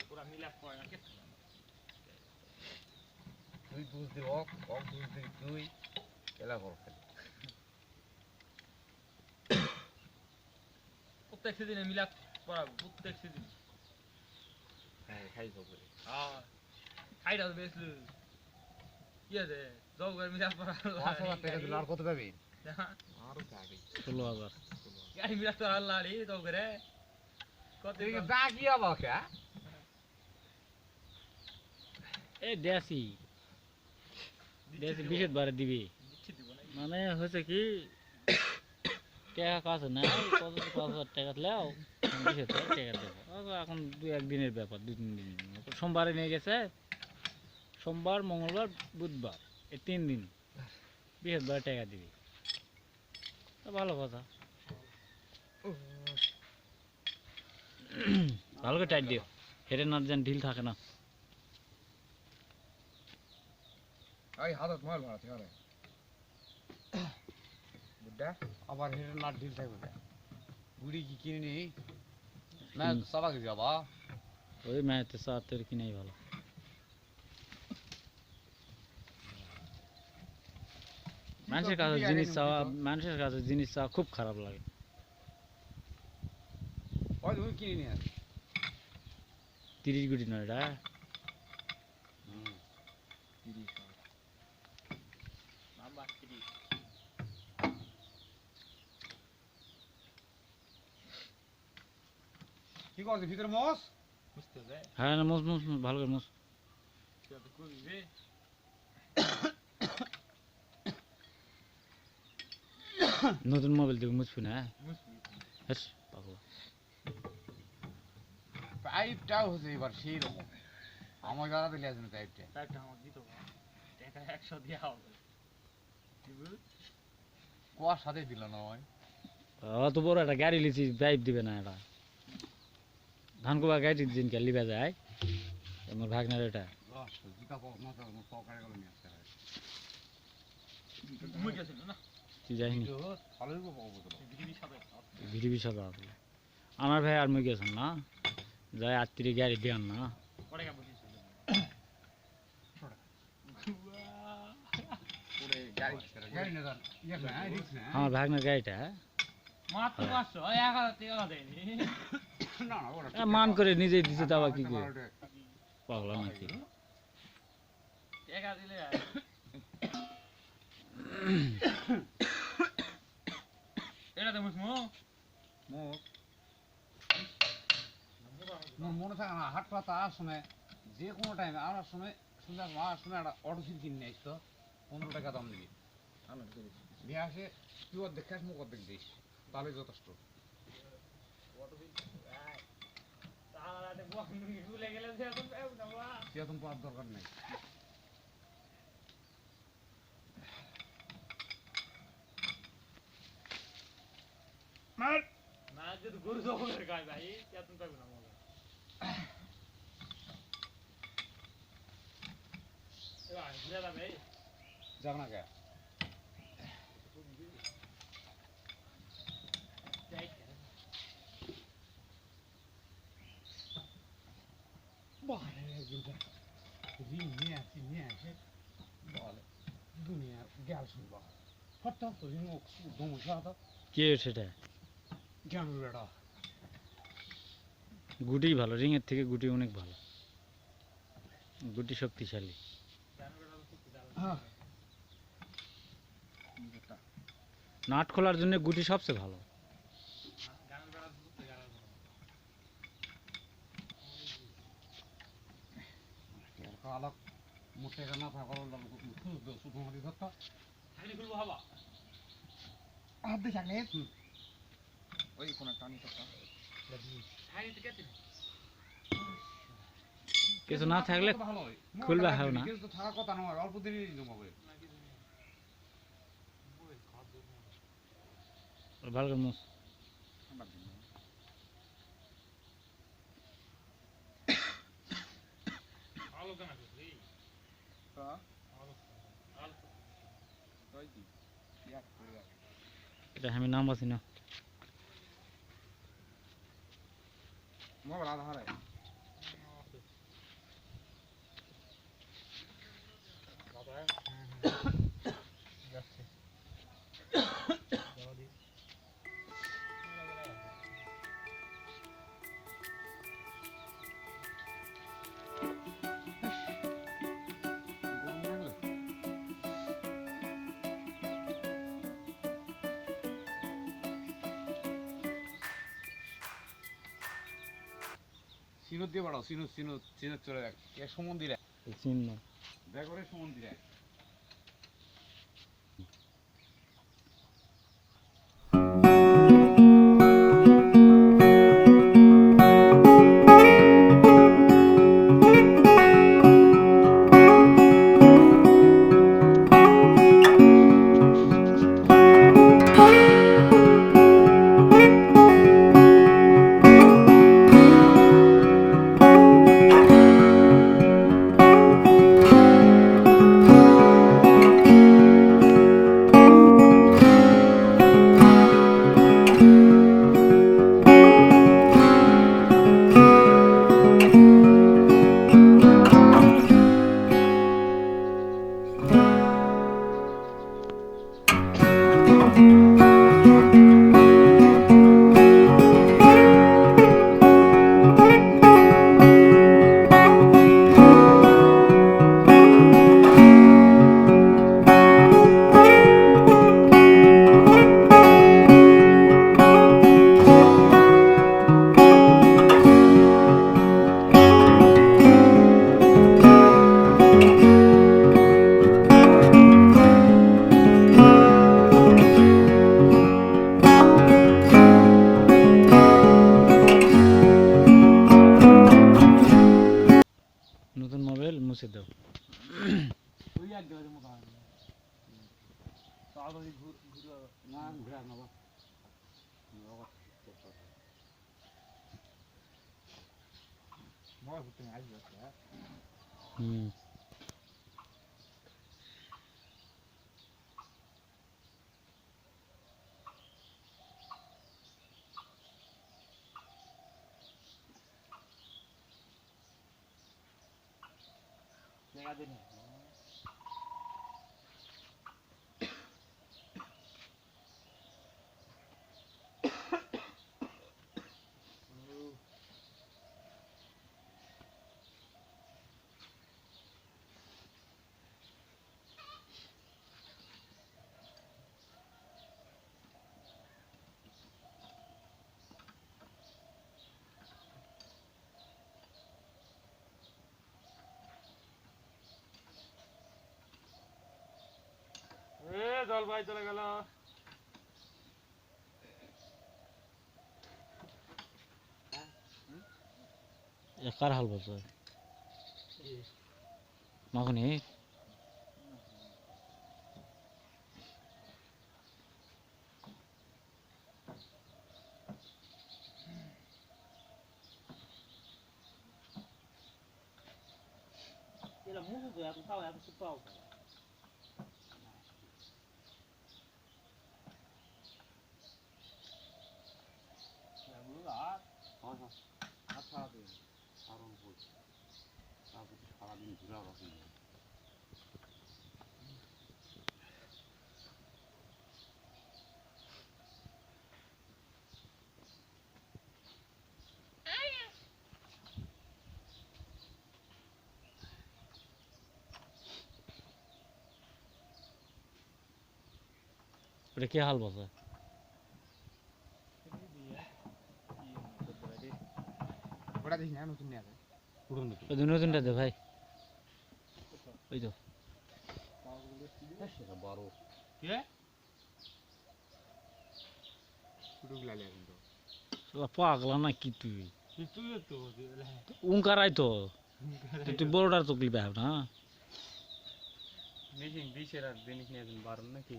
पूरा मिला पड़ा के তুই বুঝ দি ওক বুঝ দি তুই খেলা কর খালি প্রত্যেক দিনে মিলা পড়া প্রত্যেক দিন হ্যাঁ খাই তো করে খাইটা বেশলু কি আছে জব করে মিলা পড়া 5000 টাকা দিলে আর কত পাবি আরো পাবি 16000 গাড়ি মিলা তো আল্লাহ রে জব করে কত তুই কি বাকি আবা কে এ দেশি বিশেষ বারে দিবি মানে হচ্ছে কি টাকা কাছে না কত 5000 টাকা লেও বিশেষ টাকা দেবো এখন 2-1 দিনের ব্যাপার 2-3 দিন সোমবারে নিয়ে গেছে সোমবার মঙ্গলবার বুধবার এই 3 দিন বিশেষ বারে টাকা দিবি ভালো কথা ভালো করে টাইট দিও হেরে না যেন ঢিল থাকে না এই হাতত মাল ভাড়া ঠিক আছে বুড্ডা আবার হেরে না ঢিল থাকবে না বুড়ি কি কিনে নি না সবাই যাবা ওই ম্যাচে সাতের কি নাই ভালো মানুষের কাছে জিনিস চাওয়া খুব খারাপ লাগে ওই তুমি কিনে নিয়ে 30 কোটি নয় এটা 30 নাম্বার 30 কি করছিস ভিতরে মোস বুঝতে যায় হ্যাঁ না মোস ভালো করে মোস তুই তো করবি রে নতুন মোবাইল দিয়ে মুছবি না মুসবি হ্যাঁ পাগলা পাইপটাও হচ্ছে এবার সেই রকম আমার জায়গা দিলে আসবে পাইপটা টাকা আমার দিতে হবে টাকা 100 দিয়া হবে কুয়ার সাথে দিল না ওই অত বড় একটা গাড়ি লিছি পাইপ দিবে না এটা ধান কোবা গাড়ি দিন কে লিবা যায় আমার ভাগনার এটা জুতা পকারে গেল নিয়ে আসতে মুই গেছিল না তুই যাইনি ভালোই পাবো তো ভিডিবি সাদা আসলে আমার ভাই আর মুই গেছেন না যাই আত্মীয় গাড়ি দেন না পড়ে গা বসিস পুরো গাড়ি না জান ইয়া না রিক্স না আমার ভাগনার গাড়িটা মাত্র 500 1000 টাকা দেয়নি না না ওটা মান করে নিজেই দিতে দাবা কি করে পাগলা নাকি টাকা দিলে এটা তো মুসমো মোট মনে থাকে না হাট পাতা সময় যে কোনো টাইমে আমার সময় সন্ধ্যা আমার সময় একটা অটো সিট কিনে নিয়ে আসতো 15 টাকা দাম দিবি নিয়ে আসে তুই অর্ধেক খাস মুখ অর্ধেক দিস তাহলে যথেষ্ট সেরকম পাওয়ার দরকার নেই না যদি গরু জবর গায় ভাই কেতন পাবো না মনে এবার ঘুরে যাবে যাব না কে বারে গুদা রিং নিয়ে আসে বলে দুনিয়া গেল শুনবা হঠাৎ তো রিং দমসা তো কে সেটা জানো বেটা গুটি ভালো রিংয়ের থেকে গুটি অনেক ভালো গুটি শক্তিশালী হ্যাঁ নাট খোলার জন্য গুটি সবচেয়ে ভালো আলাপ মোটে না থাকার শুধু মারি ধরতা খালি খুলবো হবা হাত দিয়ে থাকলে ওই কোন টানি কথা খালি তো কেটে কিছু না থাকলে ভালো খুলবা হয় না কিছু তো থাকার কথা নয় অল্প দিনই জমাবে ভালো করে মুছ এটা আমি নাম পাচ্ছি না মোবাইল আধা হারাই সিনুত দিয়ে বাড়াও সিনুত সিনুত সিনুত চলে যাক এ সমন্দিরে চিহ্ন দেখো রে সমন্দিরে নতুন মোবাইল মুছে দাও না ঘুরা নেব মোবাইল করতে আসবে হুম জল ভাই চলে গেল কার হাল বলছো মাখনি এলা মুখু তো এত তাও এত সুপাও সারাদিন ঘুরা রাখুন এটা কি হাল বলছো ওটা দেখি না নতুন নিয়ে আসে পুরনো ওই নতুনটা দে ভাই ওই তো সেটা বড় কে ছোটগুলা লিয়া কিন্তু পাগলা না কি তুই তুই তো উঙ্কারাই তো তুই বড়টার তো ক্লিপ না মেশিন 20 এর আর জিনিস নিয়ে আসেন 12 নাকি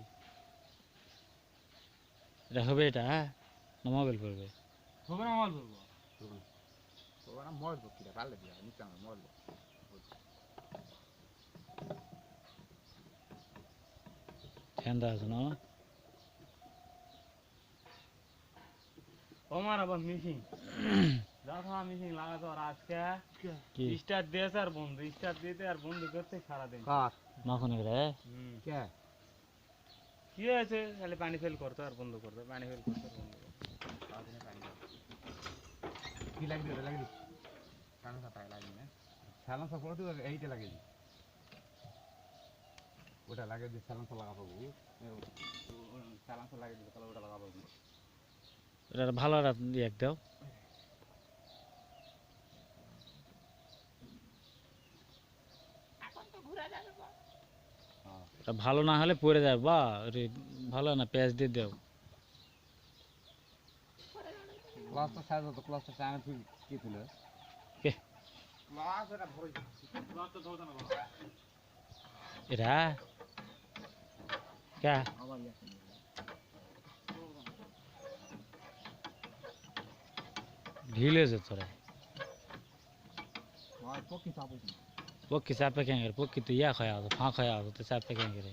এটা হবে এটা না মোবাইল পড়বে হবে না মাল বলবো ওরা মরবো কিরা পারলে দিয়া নিতে আমার মরবো ফ্যান দেওয়া আছে না আমার আবার মিশিং যথা মিশিং লাগাতো আর আজকে কি স্টার্ট দিয়েছে আর বন্ধু স্টার্ট দিতে আর বন্ধু করতে সারাদিন কার মাখন রে কে কি হয়েছে খালি পানি ফেল করতো আর বন্ধ করতো পানি ফেল করতো আর বন্ধ করতো কি লাগবে ওটা লাগিয়ে কারণ সাথে লাগিয়ে না সালাম সাপোর্ট এইটা লাগিয়ে দি ওটা লাগিয়ে দি সালাম লাগাবো সালাম লাগিয়ে দিতে তাহলে ওটা লাগাবো এটা ভালো এক দাও এটা ভালো না হলে পড়ে যায় বা ভালো না প্যাচ দিয়ে দাও ক্লাসটা সাইজ হতো ক্লাসটা চায়না তুই কি ছিল কে ক্লাস এটা ভরে ক্লাসটা ধরতো না এটা কে ঢিলে যে তোরা পক্ষী চাপে কেন করে পক্ষী তো ইয়া খাওয়া হতো ফাঁক খাওয়া হতো তো চাপে কেন করে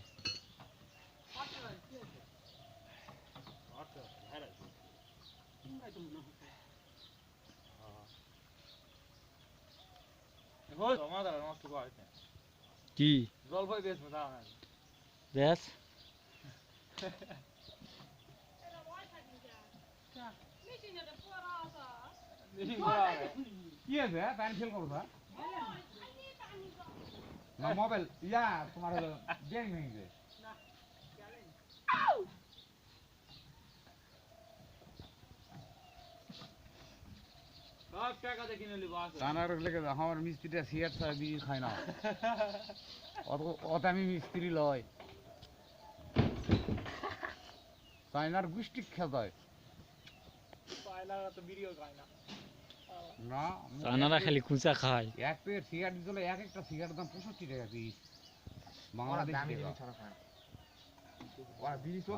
কি জল ভাই বেশ মজা বেশ কি আছে প্যান ফেল করো না মোবাইল ইয়া তোমার হলো ব্যাংক ভেঙে সব টাকা দিয়ে কিনে নিব আছে টানার লেগে আমার মিস্ত্রিটা সিগারেট ছাড়া বিড়ি খায় না অত আমি মিস্ত্রি লয় চাইনার গুষ্টি খেতে হয় পায়লা তো ভিডিও খায় না না চানারা খালি কুচা খায় এক প্যাকেট সিগারেট দিলে এক একটা সিগারেটের দাম 65 টাকা পিস বাংলাদেশ